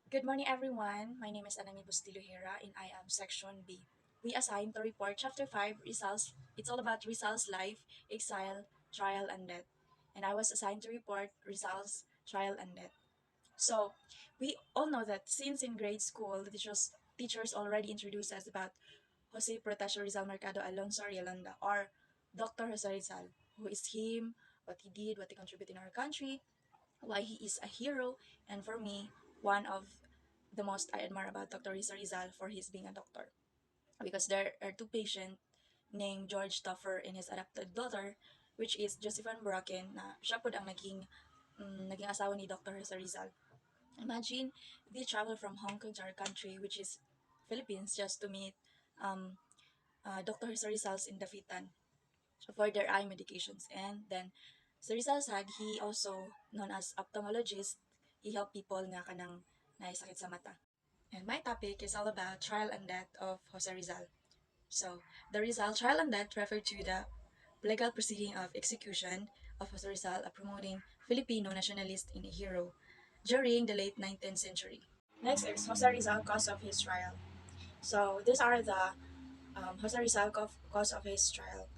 Good morning, everyone. My name is Anami Bustiluhira, and I am Section B. We assigned to report Chapter 5 results. It's all about Rizal's life, exile, trial, and death. And I was assigned to report Rizal's trial and death. So, we all know that since in grade school, the teachers already introduced us about Jose Protasio Rizal Mercado Alonso Rialanda, or Dr. Jose Rizal, who is him, what he did, what he contributed in our country, why he is a hero, and for me, one of the most I admire about Dr. Rizal for his being a doctor. Because there are two patients named George Tuffer and his adopted daughter, which is Josephine Bracken, na siya po ang naging asawa ni Dr. Rizal. Imagine, they travel from Hong Kong to our country, which is Philippines, just to meet um, Dr. Rizal's in Dafitan for their eye medications. And then, sa Rizal side, he also known as ophthalmologist. He help people nga kanang naisakit sa mata. And my topic is all about trial and death of Jose Rizal. So, the Rizal trial and death refer to the legal proceeding of execution of Jose Rizal, a promoting Filipino nationalist and a hero during the late 19th century. Next is Jose Rizal cause of his trial. So, these are the Jose Rizal cause of his trial.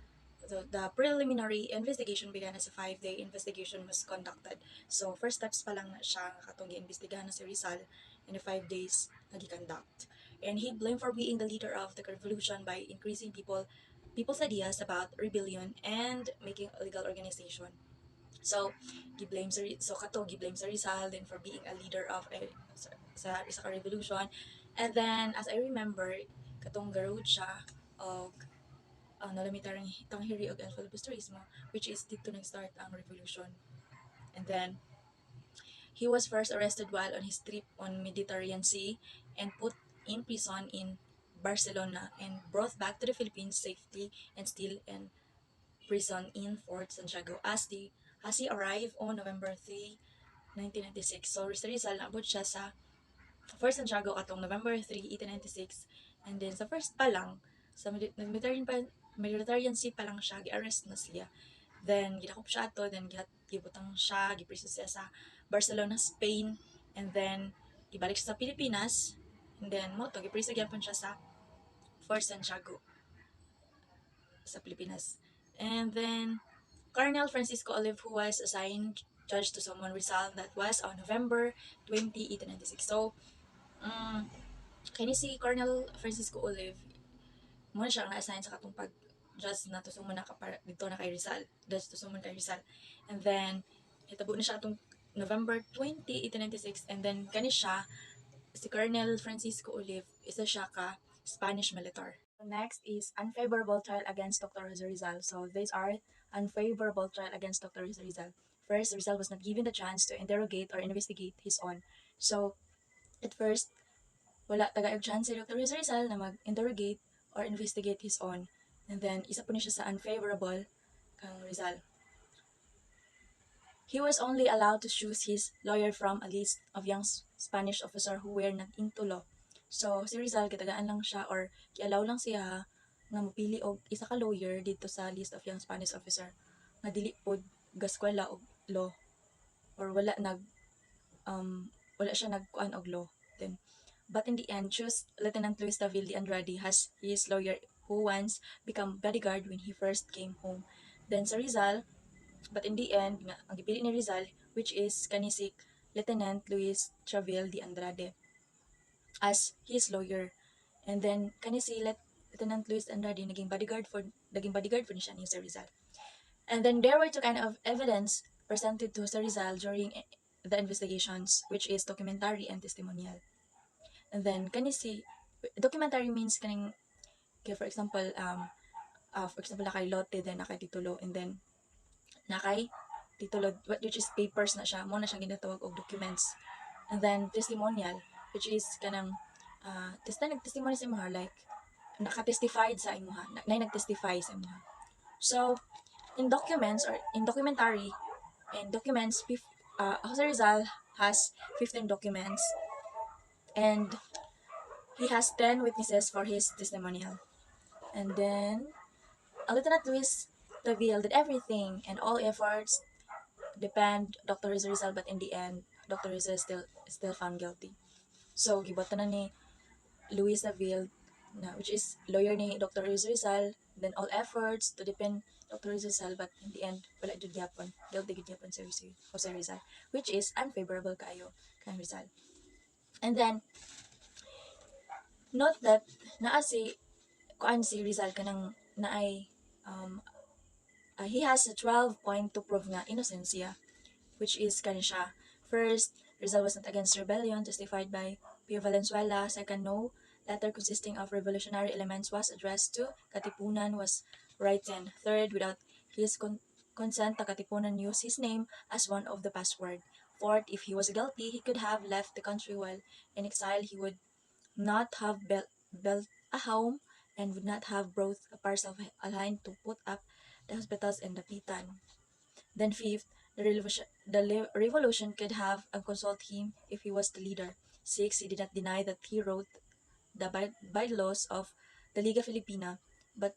The preliminary investigation began as a 5-day investigation was conducted. So, first steps pa lang na siya katong gi-imbestigahan na si Rizal in the 5 days nagi-conduct. And he blamed for being the leader of the revolution by increasing people's ideas about rebellion and making a legal organization. So, giblame sa Rizal then for being a leader of sa revolution. And then as I remember, katong garod siya og ang nalamitarang tanghiri og El filibusterismo, which is dito nag-start ang revolution. And then, he was first arrested while on his trip on Mediterranean Sea and put in prison in Barcelona and brought back to the Philippines safely and still in prison in Fort Santiago as he arrived on November 3, 1996. So, Rizal naabot siya sa Fort Santiago katong November 3, 1896. And then sa first pa lang, sa Mediterranean Sea pa lang siya, gi-arrest na siya. Then gidakop siya ato, then gibutang siya, gipriso siya sa Barcelona, Spain, and then ibalik siya sa Pilipinas. And then mo to gipriso gyapon siya sa Fort Santiago sa Pilipinas. And then Colonel Francisco Olive, who was assigned judge to someone Rizal, that was on November 20, 1896. So, kani si Colonel Francisco Olive, mo na siya ang na-assign sa katong pag-judge na to sumon na dito na kay Rizal. Judge to sumon kay Rizal. And then, hitabo na siya atong November 20, 1896. And then, kani siya, si Colonel Francisco Olive, isa siya ka Spanish militar. Next is unfavorable trial against Dr. Jose Rizal. So, these are unfavorable trial against Dr. Jose Rizal. First, Rizal was not given the chance to interrogate or investigate his own. So, at first, wala tagayog chance si Dr. Rizal na mag-interrogate or investigate his own. And then, isa po na siya sa unfavorable kang Rizal. He was only allowed to choose his lawyer from a list of young Spanish officers who were not into law. So, si Rizal, kitagaan lang siya or kialaw lang siya nga mopili og isa ka lawyer dito sa list of young Spanish officer nga dili pod gaskwela og law or wala siya nagkuan og law. Then, but in the end, choose Lieutenant Luis Davil de Andrade as his lawyer who once become bodyguard when he first came home. Then sa Rizal, but in the end, ang gipili ni Rizal, which is kanisik Lieutenant Luis Travil de Andrade as his lawyer. And then kanisi Lieutenant Luis Andrade naging bodyguard for ni siya ni Sir Rizal. And then there were two kind of evidence presented to Sir Rizal during the investigations, which is documentary and testimonial. And then kanisi documentary means kaning for example nakay lote then nakay titulo and then nakay titulo which is papers na siya mo na siyang ginatawag og documents. And then testimonial which is kanang nagtestimony sa imuha like naka-testified sa imuha na nag-testify sa imuha. So in documents or in documentary and documents Jose Rizal has 15 documents and he has 10 witnesses for his testimonial. And then Lieutenant Luis revealed that everything and all efforts depend Dr. Rizal, but in the end, Dr. Rizal is still found guilty. So gibotan na ni Luis Navil, na, which is lawyer ni Dr. Rizal, then all efforts to defend Dr. Rizal, but in the end, wala jud gyapon. Guilty gid gyapon si Jose Rizal, which is unfavorable kayo kang Rizal. And then, note that naa si kuan si Rizal kanang naay um, he has a 12 point to prove nga innocence, which is kani siya. First, Rizal was not against rebellion, justified by Pio Valenzuela. Second, no letter consisting of revolutionary elements was addressed to Katipunan was written. Third, without his consent, the Katipunan used his name as one of the password. Fourth, if he was guilty, he could have left the country while in exile. He would not have built a home and would not have brought a parcel of line to put up the hospitals in the Pitan. Then fifth, the revolution could have consulted him if he was the leader. Sixth, he did not deny that he wrote the bylaws of the Liga Filipina, but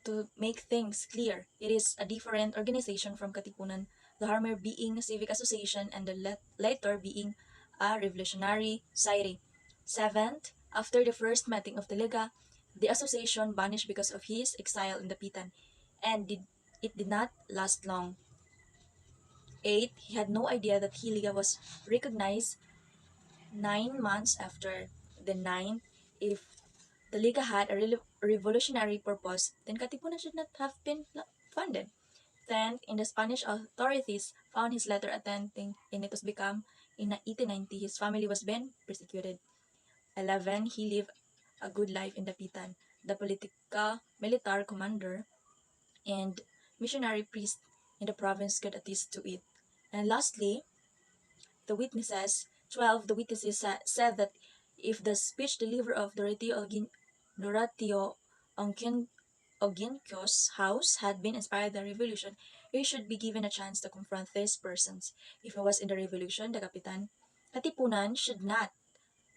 to make things clear, it is a different organization from Katipunan, the former being a civic association and the later being a revolutionary society. Seventh, after the first meeting of the Liga, the association vanished because of his exile in the Pitan, and it did not last long. 8. He had no idea that Liga was recognized 9 months after. The ninth, if the Liga had a revolutionary purpose, then Katipunan should not have been funded. 10th, in the Spanish authorities found his letter attending and it was become in 1890 his family was being persecuted. 11, he lived a good life in Dapitan. The political military commander and missionary priest in the province could attest to it. And lastly, the witnesses, 12, the witnesses said that if the speech delivered of Doratio Oginkyo's house had been inspired by the revolution, he should be given a chance to confront these persons. If he was in the revolution, the Kapitan Katipunan should not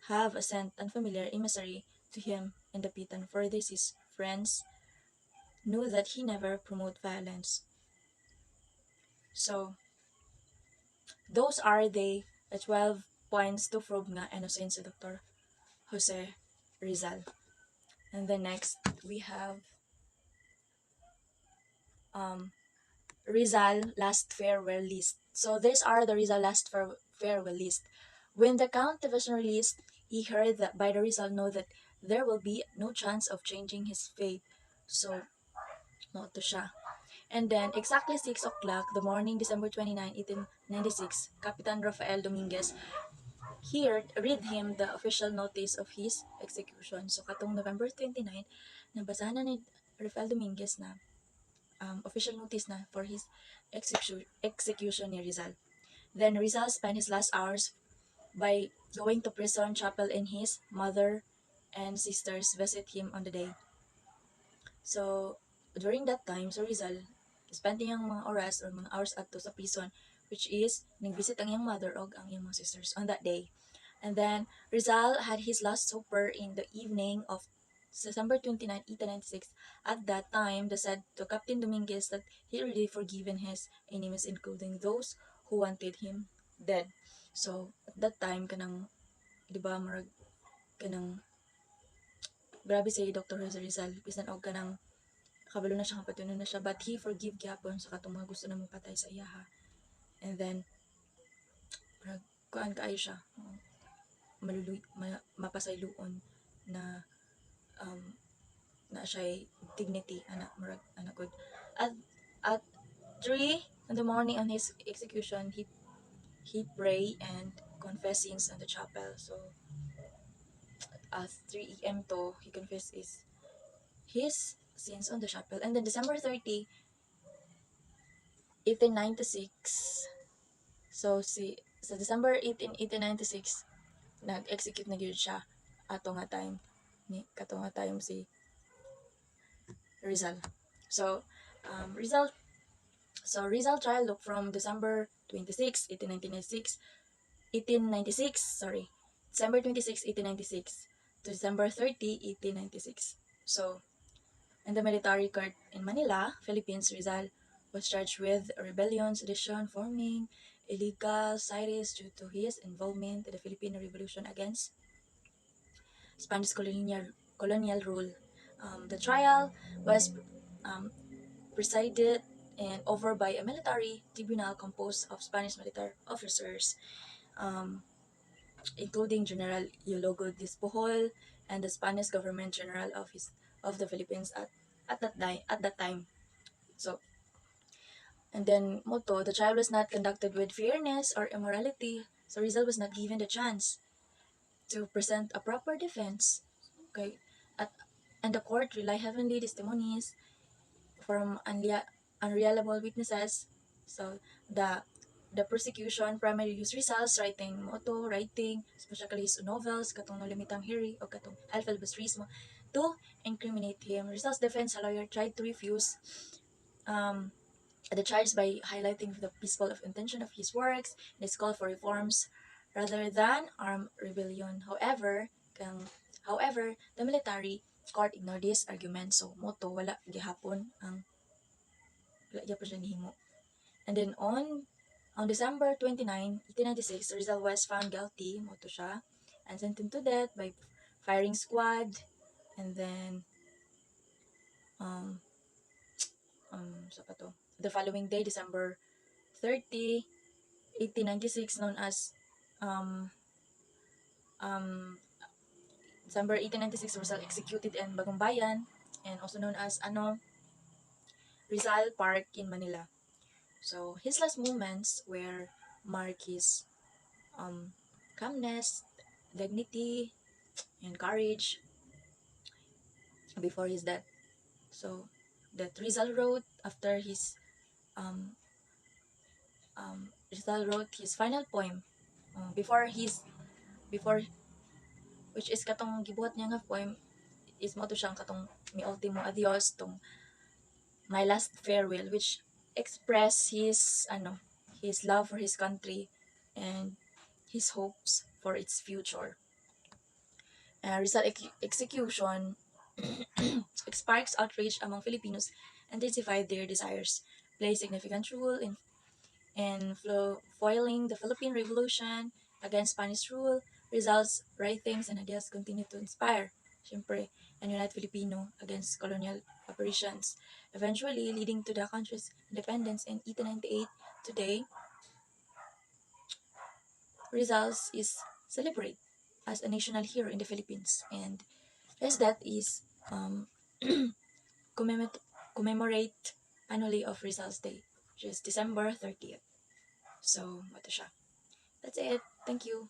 have sent unfamiliar emissary to him in the Pitan, for this his friends knew that he never promote violence. So, those are the 12 points to prove nga innocent si Dr. Jose Rizal. And then next, we have um, Rizal last farewell list. So these are the Rizal last farewell list. When the count division released, he heard that by the Rizal know that there will be no chance of changing his fate. So, not to siya. And then, exactly 6 o'clock, the morning, December 29, 1896, Capitan Rafael Dominguez here read him the official notice of his execution. So, katong November 29, nabasa na ni Rafael Dominguez na official notice na for his execution ni Rizal. Then Rizal spent his last hours by going to prison chapel and his mother and sisters visit him on the day. So, during that time, so Rizal, spent niyang mga oras or mga hours ato sa prison, which is, nag-visit ang iyang mother o ang iyang mga sisters on that day. And then, Rizal had his last supper in the evening of December 29, 1896. At that time, they said to Captain Dominguez that he already forgiven his enemies, including those who wanted him dead. So, at that time, kanang, di ba, marag, kanang, grabe si Dr. Jose Rizal, bisan og kanang, kabalo na siya, kapatunan na siya, but he forgive gyapon sa katong mga gusto na mapatay sa iya ha. And then, marag, kuan kaayo siya, mapasayloon na um, na siya dignity anak murag anak good at 3 in the morning on his execution he pray and confess sins on the chapel. So at 3 a.m. to he confess his sins on the chapel. And then December 30, 1896, so December 18, 1896 nag-execute na gyud siya ato nga time ni kato nga time si Rizal. So Rizal Rizal trial look from December 26, 1896, sorry, December 26, 1896 to December 30, 1896. So, in the military court in Manila, Philippines, Rizal was charged with rebellion, sedition, forming illegal cities due to his involvement in the Filipino Revolution against Spanish colonial rule. The trial was um, presided and over by a military tribunal composed of Spanish military officers, um, including General Eulogo Dispojol and the Spanish government general of the Philippines at that time. So, and then motto, the trial was not conducted with fairness or immorality, so Rizal was not given the chance to present a proper defense. Okay, at and the court rely heavily testimonies from unreliable witnesses. So the the prosecution primarily used Rizal's writing, especially his novels, katong No Limitang Hiri o katong Alfel Bastrismo, to incriminate him. Rizal's defense lawyer tried to refuse um, the charge by highlighting the peaceful of intention of his works and his call for reforms rather than armed rebellion. However, the military court ignored this argument, so moto wala gihapon ang wala gyapon siya nihimo. And then on December 29, 1896, Rizal was found guilty, moto siya, and sentenced to death by firing squad. And then um sa pa to? The following day, December 30, 1896, known as um um December 1896, Rizal executed in Bagong Bayan, and also known as Rizal Park in Manila. So his last moments were mark his um, calmness, dignity, and courage before his death. So that um, Rizal wrote his final poem before which is katong gibuhat niya nga poem is mo to siyang katong mi ultimo adios tong my last farewell, which express his love for his country and his hopes for its future. Rizal execution sparks outrage among Filipinos, intensified their desires, play significant role in foiling the Philippine Revolution against Spanish rule. Rizal's writings and ideas continue to inspire, syempre, and unite Filipino against colonial operations, eventually leading to the country's independence in 1898. Today, Rizal is celebrated as a national hero in the Philippines, and his death is um, commemorate annually of Rizal's Day, which is December 30th. So, mato siya. That's it. Thank you.